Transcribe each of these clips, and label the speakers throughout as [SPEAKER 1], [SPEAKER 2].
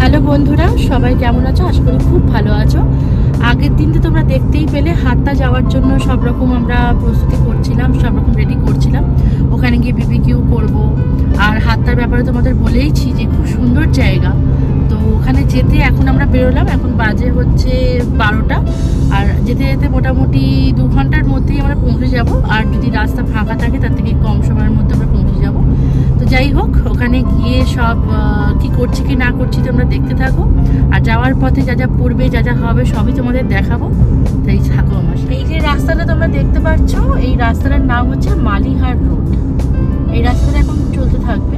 [SPEAKER 1] Hello বন্ধুরা, সবাই কেমন আছো? আশা করি খুব ভালো আছো। আগের দিন তো তোমরা দেখতেই পেলে হাতটা যাওয়ার জন্য সব রকম আমরা প্রস্তুতি করছিলাম, সব রকম রেডি করছিলাম। ওখানে গিয়ে বিবিকিউ করব। আর হাতটার ব্যাপারে তোমাদের বলেইছি যে খুব সুন্দর জায়গা। তো ওখানে যেতে এখন আমরা বেরোলাম, এখন বাজে হচ্ছে 12টা। আর যেতে যেতে মোটামুটি 2 ঘন্টার মধ্যেই আমরা পৌঁছে যাব। আর যদি রাস্তা ফাঁকা থাকে তার থেকে কম সময়ের মধ্যে আমরা পৌঁছে যাব। তো যাই হোক, ওখানে গিয়ে সব কি করছি কি না করছি তোমরা দেখতে থাকো। আর যাওয়ার পথে যা যা পড়বে, যা যা হবে সবই তোমাদের দেখাবো। তাই থাকো আমার সাথে। এই যে রাস্তাটা তোমরা দেখতে পাচ্ছ, এই রাস্তাটার নাম হচ্ছে মালিহার রোড। এই রাস্তাটা এখন চলতে থাকবে।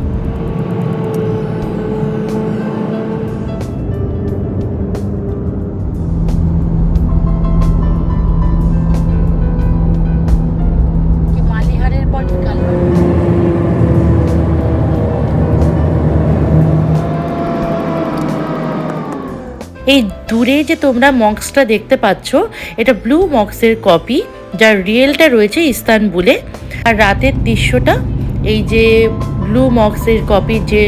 [SPEAKER 1] মালিহারের পর কালবাড়ি। এই দূরে যে তোমরা মক্সটা দেখতে পাচ্ছ, এটা ব্লু মক্সের কপি, যার রিয়েলটা রয়েছে ইস্তানবুলে। আর রাতের দৃশ্যটা এই যে ব্লু মক্সের কপি যে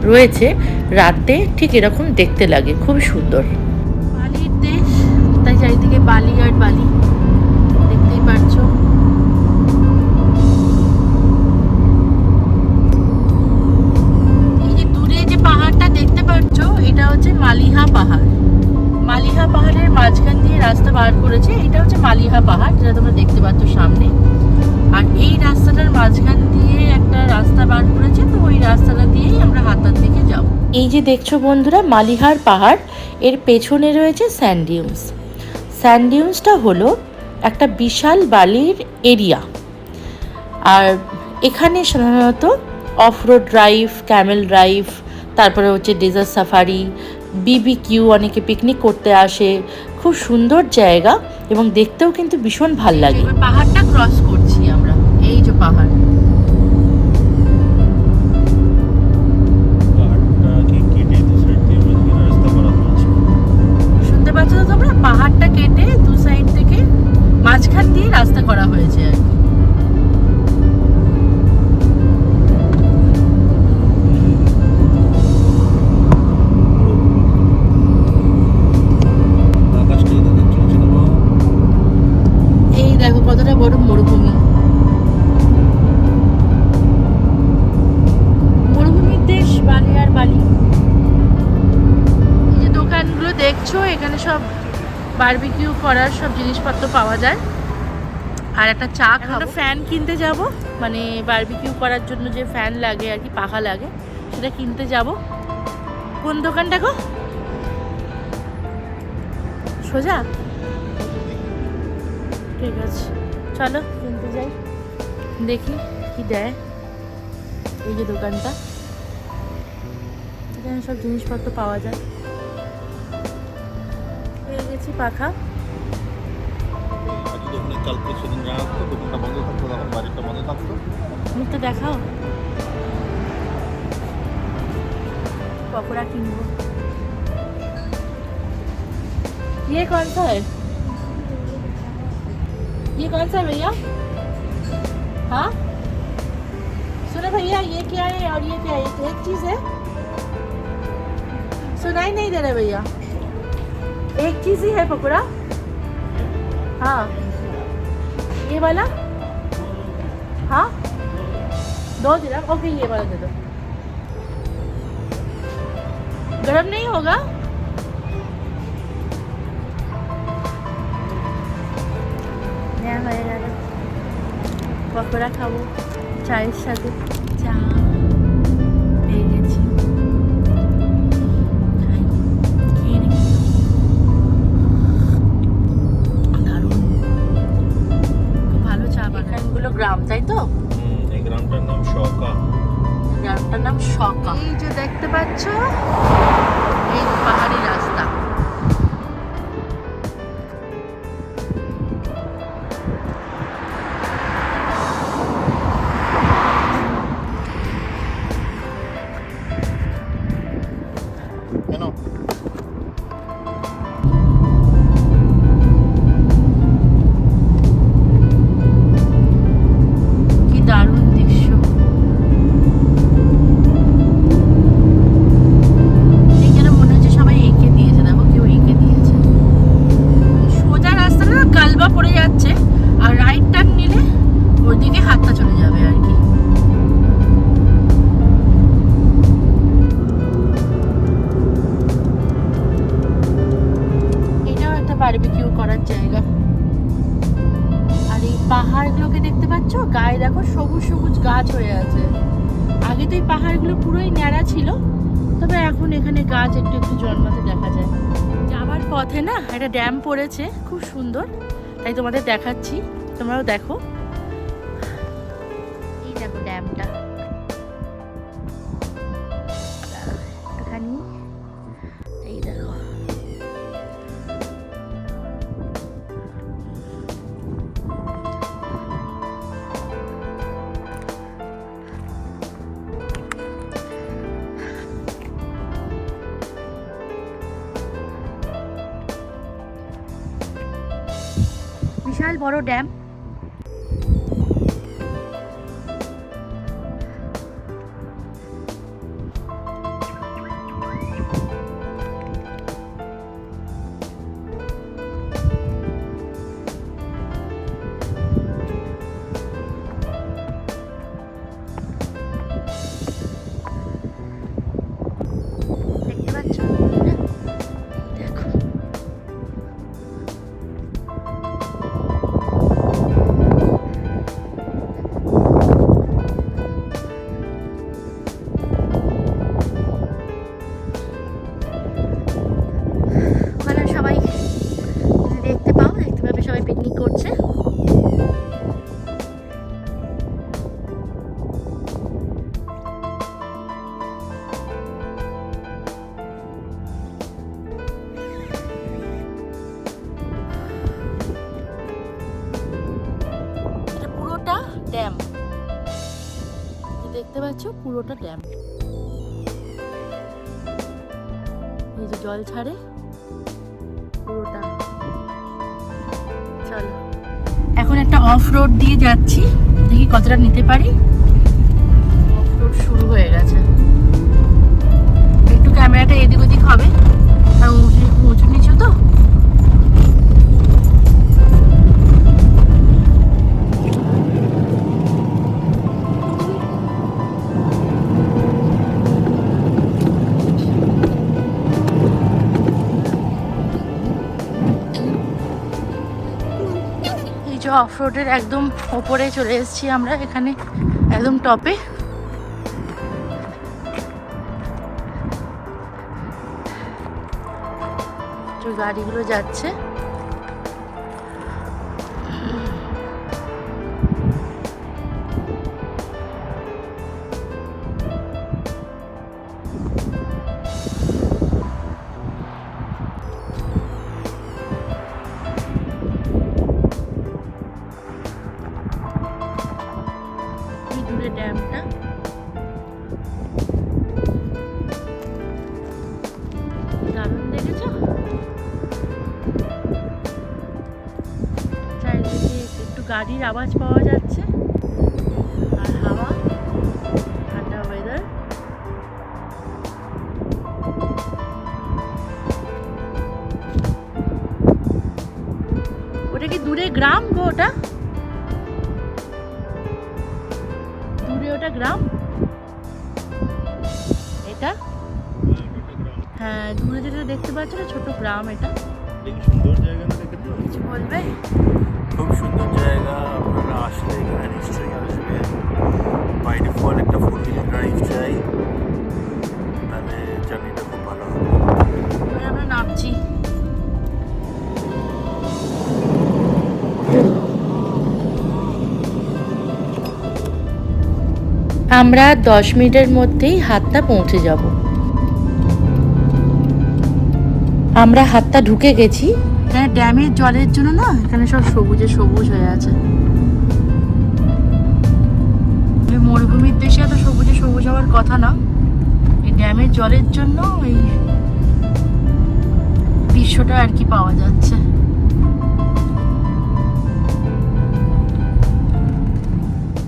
[SPEAKER 1] রয়েছে, রাতে ঠিক এরকম দেখতে লাগে, খুব সুন্দর। বালির দেশ, তাই চারিদিকে বালি আর বালি, দেখতেই পাচ্ছ। এই যে দূরে যে পাহাড়টা দেখতে পাচ্ছ, এটা হচ্ছে মালিহা পাহাড়। মালিহা পাহাড়ের মাঝখান দিয়ে রাস্তা বার করেছে। এটা হচ্ছে মালিহা পাহাড়, যেটা তোমরা দেখতে পাচ্ছ সামনে। আর এই রাস্তাটার মাঝখান দিয়ে একটা রাস্তা বার করেছে, তো ওই রাস্তাটা দিয়েই আমরা হাতার দিকে যাব। এই যে দেখছো বন্ধুরা, মালিহার পাহাড়, এর পেছনে রয়েছে স্যান্ড ডিউনস। স্যান্ড ডিউনসটা হলো একটা বিশাল বালির এরিয়া। আর এখানে সাধারণত of road drive, Camel drive, তারপরে হচ্ছে ডেজার্ট সাফারি, বিবিকিউ, অনেকে পিকনিক করতে আসে। খুব সুন্দর জায়গা এবং দেখতেও কিন্তু ভীষণ ভাল লাগে। পাহাড়টা ক্রস করছি আমরা, এই যে পাহাড়। শুনতে পাচ্ছ তো তোমরা? পাহাড়টা কেটে দু সাইড থেকে মাঝখান দিয়ে রাস্তা করা হয়েছে আর কি। এই দেখো কতটা বড় মরুভূমি। মরুভূমির দেশ বালি আর বালি। এই যে দোকানগুলো দেখছো, এখানে সব বারবিকিউ করার সব জিনিসপত্র পাওয়া যায়। আর একটা চা খাবো। ফ্যান কিনতে যাব, মানে বারবিকিউ করার জন্য যে ফ্যান লাগে আর কি, পাখা লাগে, সেটা কিনতে যাব। কোন দোকানটা গো? সোজা? ঠিক আছে, চলো কিনতে যাই, দেখি কি দেয়। এই যে দোকানটা, এখানে সব জিনিসপত্র পাওয়া যায়। পেয়ে গেছি পাখা। মুখটা দেখাও, পকোড়া কিনবো। ये कौन सा है? ये कौन सा है भैया? हाँ सुनो भैया, ये क्या है और ये क्या है? एक चीज है, सुनाई नहीं दे रहा भैया। एक चीज ही है पकौड़ा। हाँ ये वाला, हाँ 2 दिरहम। ओके ये वाला दे दो। गरम नहीं होगा? হয়ে গেল, পকোড়া খাবো চায়ের সাথে। চা পেয়ে গেছি, দারুণ, খুব ভালো চা বানায়। এখানগুলো গ্রাম, তাই তো?
[SPEAKER 2] এই গ্রামটার নাম শকা।
[SPEAKER 1] গ্রামটার নাম শকা। এই যে দেখতে পাচ্ছ, এই পাহাড়ি রাস্তা। কি দারুণ দৃশ্য। যেন মনে জায়গা। আর এই পাহাড়গুলোকে দেখতে পাচ্ছ, গায়ে দেখো সবুজ সবুজ গাছ হয়ে আছে। আগে তো এই পাহাড়গুলো পুরোই ন্যাড়া ছিল, তবে এখন এখানে গাছ একটু একটু জন্মাতে দেখা যায়। যাওয়ার পথে না একটা ড্যাম পড়েছে, খুব সুন্দর, তাই তোমাদের দেখাচ্ছি, তোমরাও দেখো। এই দেখো ড্যামটা, একটুখানি এই দেখো। বিশাল বড় ড্যাম। দেখতে পাচ্ছ? দেখো ওখানে সবাই যদি দেখতে পাবে সবাই পিকনিক করছে। এটা পুরোটা ড্যাম, দেখতে পাচ্ছ পুরোটা ড্যাম। এই যে জল ছাড়ে পুরোটা। চলো এখন একটা অফ রোড দিয়ে যাচ্ছি, দেখি কতটা নিতে পারি। অফ রোড শুরু হয়ে গেছে, একটু ক্যামেরাটা এদিক ওদিক হবে, কারণ উঁচু নিচু তো। অফ রোডের একদম ওপরে চলে এসেছি আমরা, এখানে একদম টপে। গাড়িগুলো যাচ্ছে। ড্যামটা দারুণ, দেখেছো? চারিদিকে একটু গাড়ির আওয়াজ পাওয়া যাচ্ছে, আর হাওয়া, ঠান্ডা ওয়েদার। ওটা কি দূরে গ্রাম গো? ওটা দূরে, ওটা গ্রাম, এটা হ্যাঁ দূরে যেটা দেখতে পাচ্ছ না, ছোট গ্রাম। এটা
[SPEAKER 2] সুন্দর জায়গা না, দেখে
[SPEAKER 1] কিছু বলবে?
[SPEAKER 2] খুব সুন্দর জায়গা, আপনারা আসলে এখানে নিশ্চয়ই আসবেন। বাই ডিফল্ট একটা 4 হুইলার ড্রাইভ চাই, তাহলে জার্নিটা খুব ভালো হবে।
[SPEAKER 1] এবার আমরা নামছি। আমরা 10 মিনিটের মধ্যেই হাতটা পৌঁছে যাব। আমরা হাতটা ঢুকে গেছি। হ্যাঁ, ড্যামের জলের জন্য না এখানে সব সবুজে সবুজ হয়ে আছে। মরুভূমির দেশে এত সবুজে সবুজ হওয়ার কথা না, এই ড্যামের জলের জন্য এই দৃশ্যটা আর কি পাওয়া যাচ্ছে।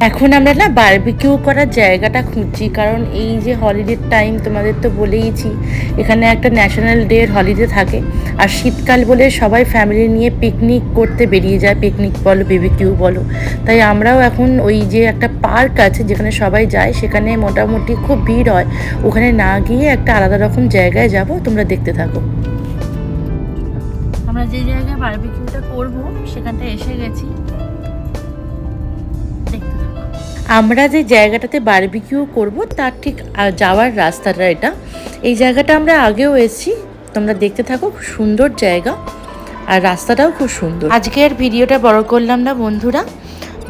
[SPEAKER 1] এখন আমরা না বারবিকিউ করার জায়গাটা খুঁজছি, কারণ এই যে হলিডের টাইম তোমাদের তো বলেইছি, এখানে একটা ন্যাশনাল ডের হলিডে থাকে, আর শীতকাল বলে সবাই ফ্যামিলি নিয়ে পিকনিক করতে বেরিয়ে যায়, পিকনিক বলো বিবিকিউ বলো। তাই আমরাও এখন ওই যে একটা পার্ক আছে যেখানে সবাই যায়, সেখানে মোটামুটি খুব ভিড় হয়, ওখানে না গিয়ে একটা আলাদা রকম জায়গায় যাব, তোমরা দেখতে থাকো। আমরা যে জায়গায় বারবিকিউটা করব সেখানটা এসে গেছি, দেখতে থাকো। আমরা যে জায়গাটাতে বারবিকিউ করব তার ঠিক যাওয়ার রাস্তাটা এটা। এই জায়গাটা আমরা আগেও এসেছি, তোমরা দেখতে থাকো। খুব সুন্দর জায়গা আর রাস্তাটাও খুব সুন্দর। আজকে আর ভিডিওটা বড় করলাম না বন্ধুরা।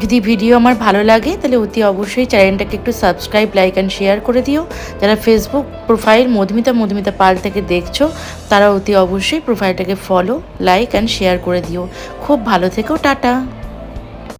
[SPEAKER 1] যদি ভিডিও আমার ভালো লাগে তাহলে অতি অবশ্যই চ্যানেলটাকে একটু সাবস্ক্রাইব, লাইক অ্যান্ড শেয়ার করে দিও। যারা ফেসবুক প্রোফাইল মধুমিতা পাল থেকে দেখছো তারা অতি অবশ্যই প্রোফাইলটাকে ফলো, লাইক অ্যান্ড শেয়ার করে দিও। খুব ভালো থেকো, টাটা।